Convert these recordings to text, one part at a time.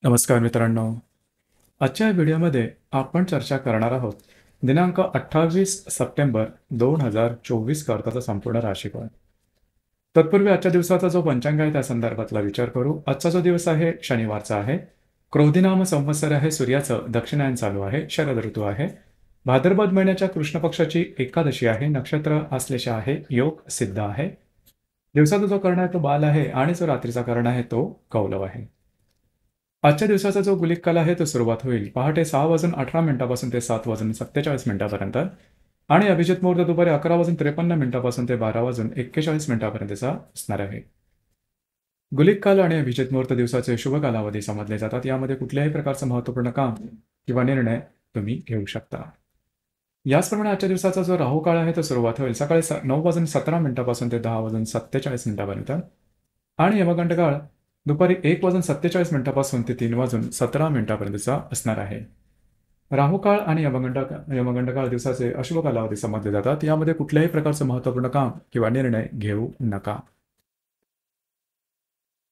नमस्कार मित्रांनो. आजच्या व्हिडिओमध्ये आपण चर्चा करणार आहोत दिनांक 28 सप्टेंबर 2024 करताचा संपूर्ण राशीफळ. तत्पूर्वी आजच्या दिवसाचा जो पंचांग आहे त्या संदर्भातला विचार करू. आजचा जो दिवस आहे शनिवारचा आहे. क्रोधीनाम संवत्सर आहे. सूर्याचं दक्षिणायन चालू आहे. शरद ऋतू आहे. भाद्रपद महिन्याच्या कृष्ण पक्षाची एकादशी आहे. नक्षत्र आश्लेषा आहे. योग सिद्ध आहे. दिवसाचा जो कर्ण आहे तो बाल आहे आणि जो रात्रीचा कर्ण आहे तो कौलव आहे. आजच्या दिवसाचा जो गुलिक काल आहे तो सुरुवात होईल पहाटे 6:18 ते 7:47 आणि अभिजित मुहूर्त दुपारी 11:53 ते 12:41 असणार आहे. गुलिक काल आणि अभिजित मुहूर्त दिवसाचे शुभ कालावधी समजले जातात. यामध्ये कुठल्याही प्रकारचं महत्त्वपूर्ण काम किंवा निर्णय तुम्ही घेऊ शकता. याचप्रमाणे आजच्या दिवसाचा जो राहू काळ आहे तो सुरुवात होईल सकाळी 9:17 ते 10:47 आणि यमगंड काळ दुपारी 1:47 ते 3:17 असणार आहे. राहू काळ आणि यमगंड काळ दिवसाचे अशुभ कालावधी समजले जातात. यामध्ये कुठल्याही प्रकारचं महत्त्वपूर्ण काम किंवा निर्णय घेऊ नका.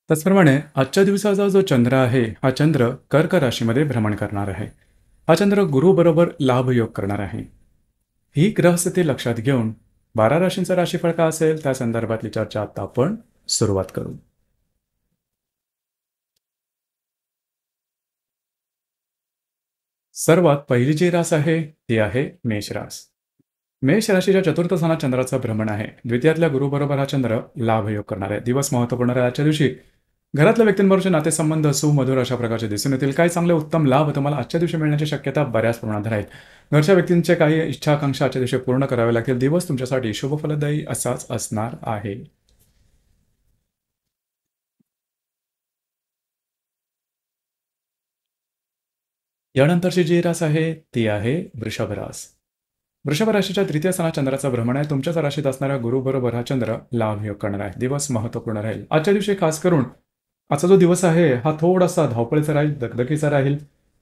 त्याचप्रमाणे आजच्या दिवसाचा जो चंद्र आहे हा चंद्र कर्क राशीमध्ये भ्रमण करणार आहे. हा चंद्र गुरु बरोबर लाभ योग करणार आहे. ही ग्रहस्थिती लक्षात घेऊन 12 राशींचं राशीफळ काय असेल त्या संदर्भातली चर्चा आता आपण सुरुवात करू. सर्वात पहिली जी रास आहे ती आहे मेष रास. मेष राशीच्या चतुर्थ स्थानात चंद्राचं भ्रमण आहे. द्वितीयातल्या गुरुबरोबर हा चंद्र लाभयोग करणार आहे. दिवस महत्त्वपूर्ण आहे. आजच्या दिवशी घरातल्या व्यक्तींबरोबरचे नातेसंबंध सुमधुर अशा प्रकारचे दिसून येतील. काही चांगले उत्तम लाभ तुम्हाला आजच्या दिवशी मिळण्याची शक्यता बऱ्याच प्रमाणात राहील. घरच्या व्यक्तींचे काही इच्छा आकांक्षा आजच्या दिवशी पूर्ण करावे लागतील. दिवस तुमच्यासाठी शुभ फलदायी असाच असणार आहे. यानंतरची जी रास आहे ती आहे वृषभ रास. वृषभ राशीच्या तृतीय स्थानात चंद्राचं भ्रमण आहे. तुमच्याच राशीत असणाऱ्या गुरुबरोबर हा चंद्र लाभ योग करणार आहे. दिवस महत्त्वपूर्ण राहील. आजच्या दिवशी खास करून आजचा जो दिवस आहे हा थोडासा धावपळीचा राहील, दगदगीचा राहील.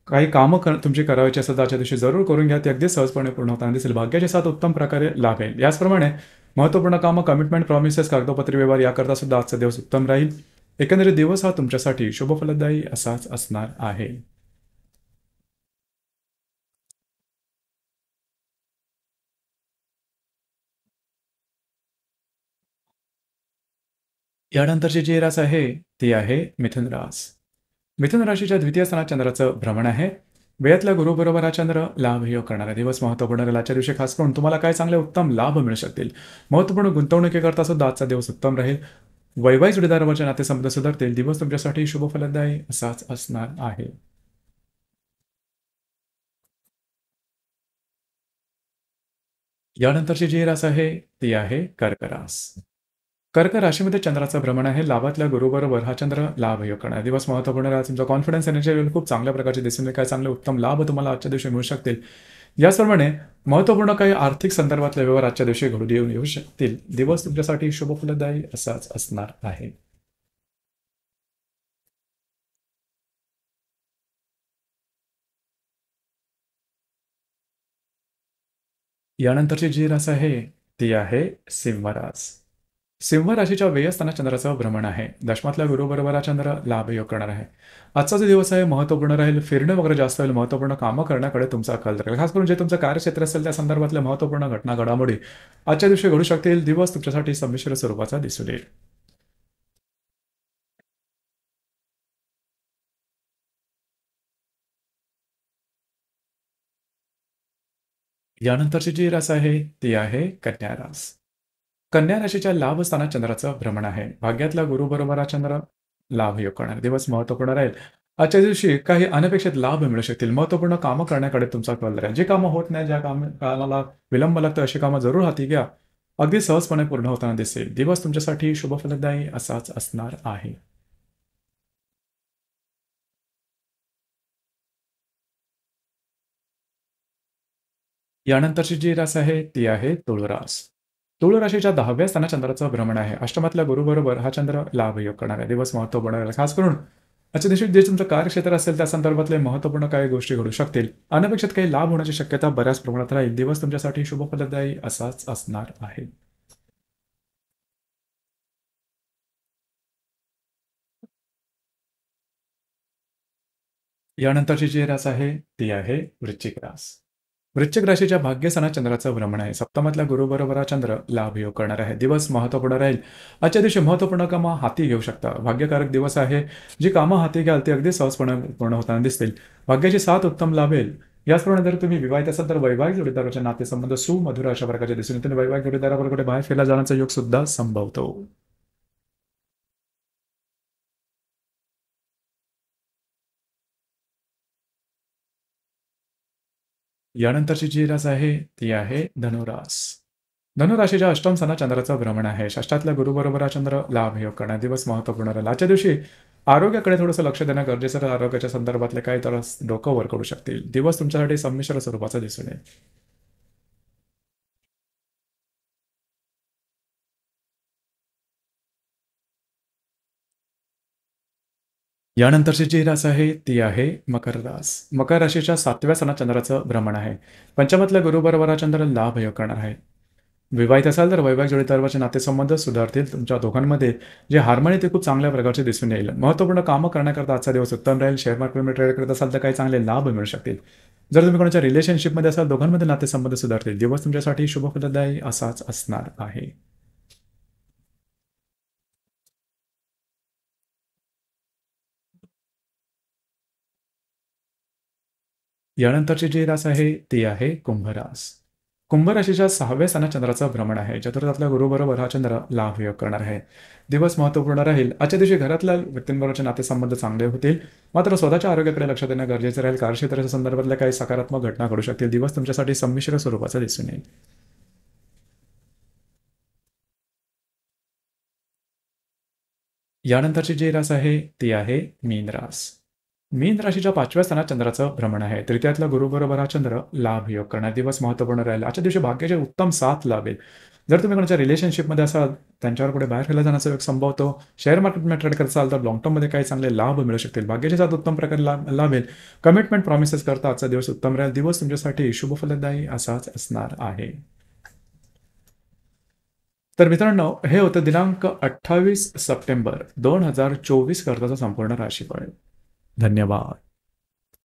काही कामं तुमची करायची असतात आजच्या दिवशी जरूर करून घ्या. ती अगदी सहजपणे पूर्ण होताना दिसेल. भाग्याच्या साथ उत्तम प्रकारे लाभ येईल. याचप्रमाणे महत्त्वपूर्ण कामं, कमिटमेंट, प्रॉमिसेस, कागदोपत्री व्यवहार याकरता सुद्धा आजचा दिवस उत्तम राहील. एकंदरीत दिवस हा तुमच्यासाठी शुभफलदायी असाच असणार आहे. यानंतरची जी रास आहे ती आहे मिथुन रास. मिथुन राशीच्या द्वितीय स्थानात चंद्राचं भ्रमण आहे. वेळातल्या गुरुबरोबर हा चंद्र लाभ योग करणारा दिवस महत्त्वपूर्ण राहील. आजच्या दिवशी खास करून तुम्हाला काय चांगले उत्तम लाभ मिळू शकतील. महत्त्वपूर्ण गुंतवणुकीकरता सुद्धा आजचा दिवस उत्तम राहील. वैवाहिक जोडीदारावरचे नातेसंबंध सुधारतील. दिवस तुमच्यासाठी शुभ फलदायी असाच असणार आहे. यानंतरची जी रास आहे ती आहे कर्क रास. कर्क राशीमध्ये चंद्राचं भ्रमण आहे. लाभातल्या गुरुबरोबर हा चंद्र लाभ योग करणार दिवस महत्त्वपूर्ण राहा. तुमचा कॉन्फिडन्स एनर्जी लेव्हल खूप चांगल्या प्रकारचे दिसून येईल. काय चांगले उत्तम लाभ तुम्हाला आजच्या दिवशी मिळू शकतील. याचप्रमाणे महत्त्वपूर्ण काही आर्थिक संदर्भातले व्यवहार आजच्या दिवशी घडून येऊ शकतील. दिवस तुमच्यासाठी शुभफलदायी असाच असणार आहे. यानंतरची जी रास आहे ती आहे सिंह रास. सिंह राशीच्या व्ययस्थानात चंद्राचं भ्रमण आहे. दशमातल्या गुरुबरोबर हा चंद्र लाभ योग करणार आहे. आजचा जो दिवस आहे महत्त्वपूर्ण राहील. फिरणं वगैरे जास्त होईल. महत्त्वपूर्ण कामं करण्याकडे तुमचा कल राहील. खास करून जे तुमचं कार्यक्षेत्र असेल त्या संदर्भातल्या महत्त्वपूर्ण घटना घडामोडी आजच्या दिवशी घडू शकतील. दिवस तुमच्यासाठी संमिश्र स्वरूपाचा दिसून येईल. यानंतरची जी रास आहे ती आहे कन्या रास. कन्या राशीच्या लाभ स्थानात चंद्राचं भ्रमण आहे. भाग्यातल्या गुरुबरोबर हा चंद्र लाभ योग करणार दिवस महत्त्वपूर्ण राहील. आजच्या दिवशी काही अनपेक्षित लाभ मिळू शकतील. महत्त्वपूर्ण कामं करण्याकडे तुमचा कल राहील. जी कामं होत नाही, ज्या कामाला विलंब लागतो अशी कामं जरूर हाती घ्या. अगदी सहजपणे पूर्ण होताना दिसेल. दिवस तुमच्यासाठी शुभफलदायी असाच असणार आहे. यानंतरची जी रास आहे ती आहे तुळ रास. तुळ राशीच्या 10व्या स्थानात चंद्राचं भ्रमण आहे. अष्टमातल्या गुरुबरोबर हा चंद्र लाभ योग करणार आहे. दिवस महत्त्वपूर्ण राहील. खास करून आजच्या दिवशी जे तुमचं कार्यक्षेत्र असेल त्या संदर्भातले महत्त्वपूर्ण काही गोष्टी घडू शकतील. अनपेक्षित काही लाभ होण्याची शक्यता बऱ्याच प्रमाणात राहील. दिवस तुमच्यासाठी शुभफलदायी असाच असणार आहे. यानंतरची जी रास आहे ती आहे वृश्चिक रास. वृश्चिक राशीच्या भाग्यस्थानात चंद्राचं भ्रमण आहे. सप्तमातल्या गुरुबरोबर हा चंद्र लाभ योग करणार आहे. दिवस महत्त्वपूर्ण राहील. आजच्या दिवशी महत्त्वपूर्ण कामं हाती घेऊ शकता. भाग्यकारक दिवस आहे. जी कामं हाती घ्याल ती अगदी सहजपणे पूर्ण होताना दिसतील. भाग्याची साथ उत्तम लाभेल. याचप्रमाणे जर तुम्ही विवाहित असाल तर वैवाहिक जोडीदाराचे नातेसंबंध सुमधुर अशा प्रकारचे दिसून येतील. वैवाहिक जोडीदाराबरोबर कुठे बाहेर फिरायला जाण्याचा योग सुद्धा संभवतो. यानंतरची जी रास आहे ती आहे धनुरास. धनुराशीच्या अष्टम स्थानात चंद्राचं भ्रमण आहे. षष्ठातल्या गुरुबरोबर हा चंद्र लाभ योग करणार. दिवस महत्त्वपूर्ण राहील. आजच्या दिवशी आरोग्याकडे थोडंसं लक्ष देणं गरजेचं आहे. आरोग्याच्या संदर्भातले काही त्रास डोकं वर करू शकतील. दिवस तुमच्यासाठी संमिश्र स्वरूपाचा दिसून येईल. यानंतरची जी रास आहे ती आहे मकर रास. मकर राशीच्या 7व्या स्थानात चंद्राचं भ्रमण आहे. पंचमातल्या गुरुबरोबर हा चंद्र लाभ योग करणार आहे. विवाहित असाल तर वैवाहिक जोडीदाराचे नातेसंबंध सुधारतील. तुमच्या दोघांमध्ये जे हार्मनी ते खूप चांगल्या प्रकारचे दिसून येईल. महत्त्वपूर्ण कामं करण्याकरता आजचा दिवस उत्तम राहील. शेअर मार्केटमध्ये ट्रेड करत असाल तर काही चांगले लाभ मिळू शकतील. जर तुम्ही कोणाच्या रिलेशनशिपमध्ये असाल दोघांमध्ये नातेसंबंध सुधारतील. दिवस तुमच्यासाठी शुभफलदायी असाच असणार आहे. यानंतरची जी रास आहे ती आहे कुंभ रास. कुंभ राशीच्या 6व्या स्थानात चंद्राचं भ्रमण आहे. चतुर्थातल्या गुरुबरोबर हा चंद्र लाभ योग करणार आहे. दिवस महत्त्वपूर्ण राहील. आजच्या दिवशी घरातल्या व्यक्तींबरोबरचे नातेसंबंध चांगले होतील. मात्र स्वतःच्या आरोग्याकडे लक्ष देणं गरजेचं राहील. कार्यक्षेत्राच्या संदर्भातल्या काही सकारात्मक घटना घडू शकतील. दिवस तुमच्यासाठी संमिश्र स्वरूपाचा दिसून येईल. यानंतरची जी रास आहे ती आहे मीन रास. मीन राशीच्या 5व्या स्थानात चंद्राचं भ्रमण आहे. तृतीयातला गुरुबरोबर हा चंद्र लाभ योग करणार. दिवस महत्त्वपूर्ण राहील. आजच्या दिवशी भाग्याची उत्तम साथ लाभेल. जर तुम्ही कोणाच्या रिलेशनशिपमध्ये असाल त्यांच्यावर पुढे बाहेर फिरायला जाण्याचा योग संभवतो. शेअर मार्केटमध्ये ट्रेड करत असाल तर लाँग टर्ममध्ये काही चांगले लाभ मिळू शकतील. भाग्याची साथ उत्तम प्रकारे लाभेल. कमिटमेंट प्रॉमिसेस करता आजचा दिवस उत्तम राहील. दिवस तुमच्यासाठी शुभफलदायी असाच असणार आहे. तर मित्रांनो हे होतं दिनांक 28 सप्टेंबर 2024 करताचं संपूर्ण राशीफळ. धन्यवाद.